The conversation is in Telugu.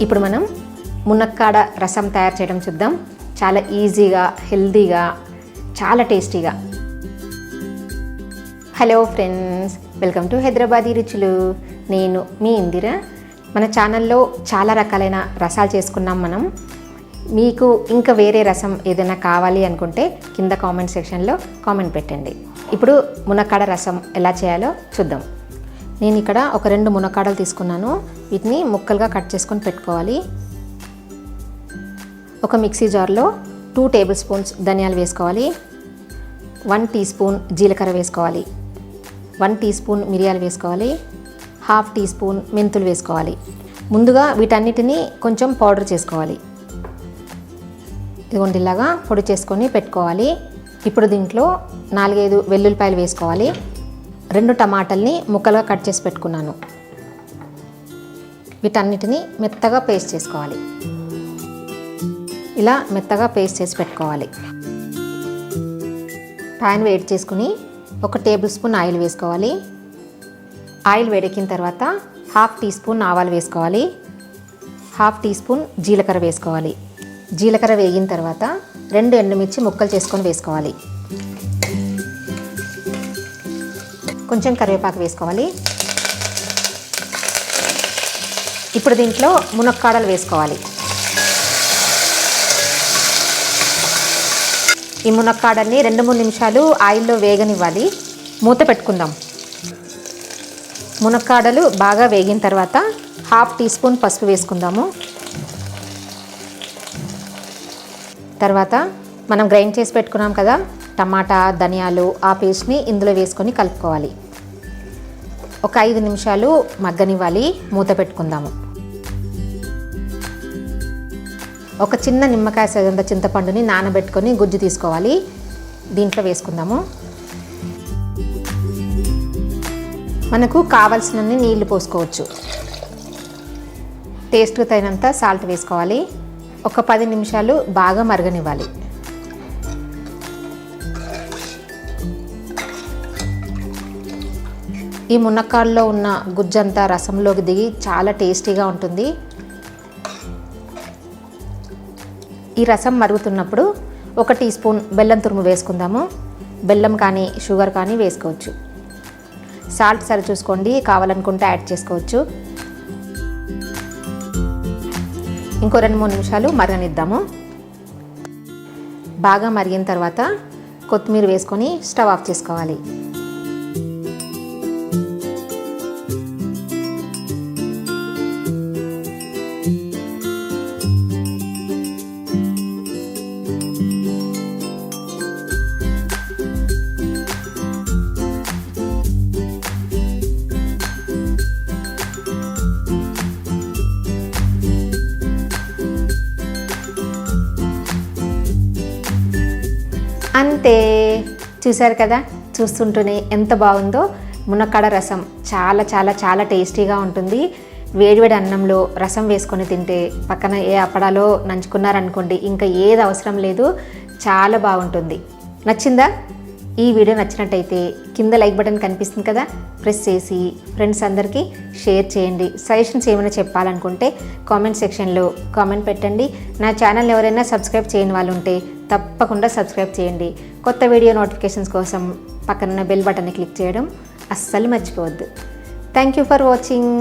ఇప్పుడు మనం మునక్కాడ రసం తయారు చేయడం చూద్దాం. చాలా ఈజీగా, హెల్తీగా, చాలా టేస్టీగా. Hello friends, welcome to Hyderabadi రుచులు. నేను మీ ఇందిర. మన ఛానల్లో చాలా రకాలైన రసాలు చేసుకున్నాం మనం. మీకు ఇంకా వేరే రసం ఏదైనా కావాలి అనుకుంటే కింద కామెంట్ సెక్షన్లో కామెంట్ పెట్టండి. ఇప్పుడు మునక్కాడ రసం ఎలా చేయాలో చూద్దాం. నేను ఇక్కడ ఒక 2 మునక్కాడలు తీసుకున్నాను. వీటిని ముక్కలుగా కట్ చేసుకొని పెట్టుకోవాలి. ఒక మిక్సీ జార్లో 2 టేబుల్ స్పూన్స్ ధనియాలు వేసుకోవాలి, 1 టీ స్పూన్ జీలకర్ర వేసుకోవాలి, 1 టీ స్పూన్ మిరియాలు వేసుకోవాలి, 1/2 టీ స్పూన్ మెంతులు వేసుకోవాలి. ముందుగా వీటన్నిటిని కొంచెం పౌడర్ చేసుకోవాలి. ఇదిగోండి ఇలాగా పొడి చేసుకొని పెట్టుకోవాలి. ఇప్పుడు దీంట్లో 4-5 వెల్లుల్లిపాయలు వేసుకోవాలి. 2 టమాటాలని ముక్కలుగా కట్ చేసి పెట్టుకున్నాను. వీటన్నిటిని మెత్తగా పేస్ట్ చేసుకోవాలి. ఇలా మెత్తగా పేస్ట్ చేసి పెట్టుకోవాలి. ప్యాన్ వేడి చేసుకుని 1 టేబుల్ స్పూన్ ఆయిల్ వేసుకోవాలి. ఆయిల్ వేడెక్కిన తర్వాత 1/2 టీ స్పూన్ ఆవాలు వేసుకోవాలి, 1/2 టీ స్పూన్ జీలకర్ర వేసుకోవాలి. జీలకర్ర వేగిన తర్వాత 2 ఎండుమిర్చి ముక్కలు చేసుకొని వేసుకోవాలి. కొంచెం కరివేపాకు వేసుకోవాలి. ఇప్పుడు దీంట్లో మునక్కాడలు వేసుకోవాలి. ఈ మునక్కాడల్ని 2-3 నిమిషాలు ఆయిల్లో వేగనివ్వాలి. మూత పెట్టుకుందాం. మునక్కాడలు బాగా వేగిన తర్వాత 1/2 టీ స్పూన్ పసుపు వేసుకుందాము. తర్వాత మనం గ్రైండ్ చేసి పెట్టుకున్నాం కదా టమాటా, ధనియాలు, ఆ పేస్ట్ని ఇందులో వేసుకొని కలుపుకోవాలి. ఒక 5 నిమిషాలు మగ్గనివ్వాలి. మూత పెట్టుకుందాము. ఒక చిన్న నిమ్మకాయ సైజంత చింతపండుని నానబెట్టుకొని గుజ్జు తీసుకోవాలి. దీంట్లో వేసుకుందాము. మనకు కావలసినన్ని నీళ్లు పోసుకోవచ్చు. టేస్ట్కి తగినంత సాల్ట్ వేసుకోవాలి. ఒక 10 నిమిషాలు బాగా మరగనివ్వాలి. ఈ మునక్కాడలో ఉన్న గుజ్జంతా రసంలోకి దిగి చాలా టేస్టీగా ఉంటుంది. ఈ రసం మరుగుతున్నప్పుడు 1 టీ స్పూన్ బెల్లం తురుము వేసుకుందాము. బెల్లం కానీ షుగర్ కానీ వేసుకోవచ్చు. సాల్ట్ సరి చూసుకోండి, కావాలనుకుంటే యాడ్ చేసుకోవచ్చు. ఇంకో 2-3 నిమిషాలు మరగనిద్దాము. బాగా మరిగిన తర్వాత కొత్తిమీర వేసుకొని స్టవ్ ఆఫ్ చేసుకోవాలి. అంతే, చూసారు కదా, చూస్తుంటూనే ఎంత బాగుందో. మునక్కాడ రసం చాలా చాలా చాలా టేస్టీగా ఉంటుంది. వేడివేడి అన్నంలో రసం వేసుకొని తింటే, పక్కన ఏ అప్పడాలో నంచుకున్నారనుకోండి, ఇంకా ఏది అవసరం లేదు. చాలా బాగుంటుంది. నచ్చిందా? ఈ వీడియో నచ్చినట్టయితే కింద లైక్ బటన్ కనిపిస్తుంది కదా, ప్రెస్ చేసి ఫ్రెండ్స్ అందరికీ షేర్ చేయండి. సజెషన్స్ ఏమైనా చెప్పాలనుకుంటే కామెంట్ సెక్షన్లో కామెంట్ పెట్టండి. నా ఛానల్ ఎవరైనా సబ్స్క్రైబ్ చేయని వాళ్ళు ఉంటే తప్పకుండా సబ్స్క్రైబ్ చేయండి. కొత్త వీడియో నోటిఫికేషన్స్ కోసం పక్కన బెల్ బటన్ని క్లిక్ చేయడం అస్సలు మర్చిపోవద్దు. Thank you for watching.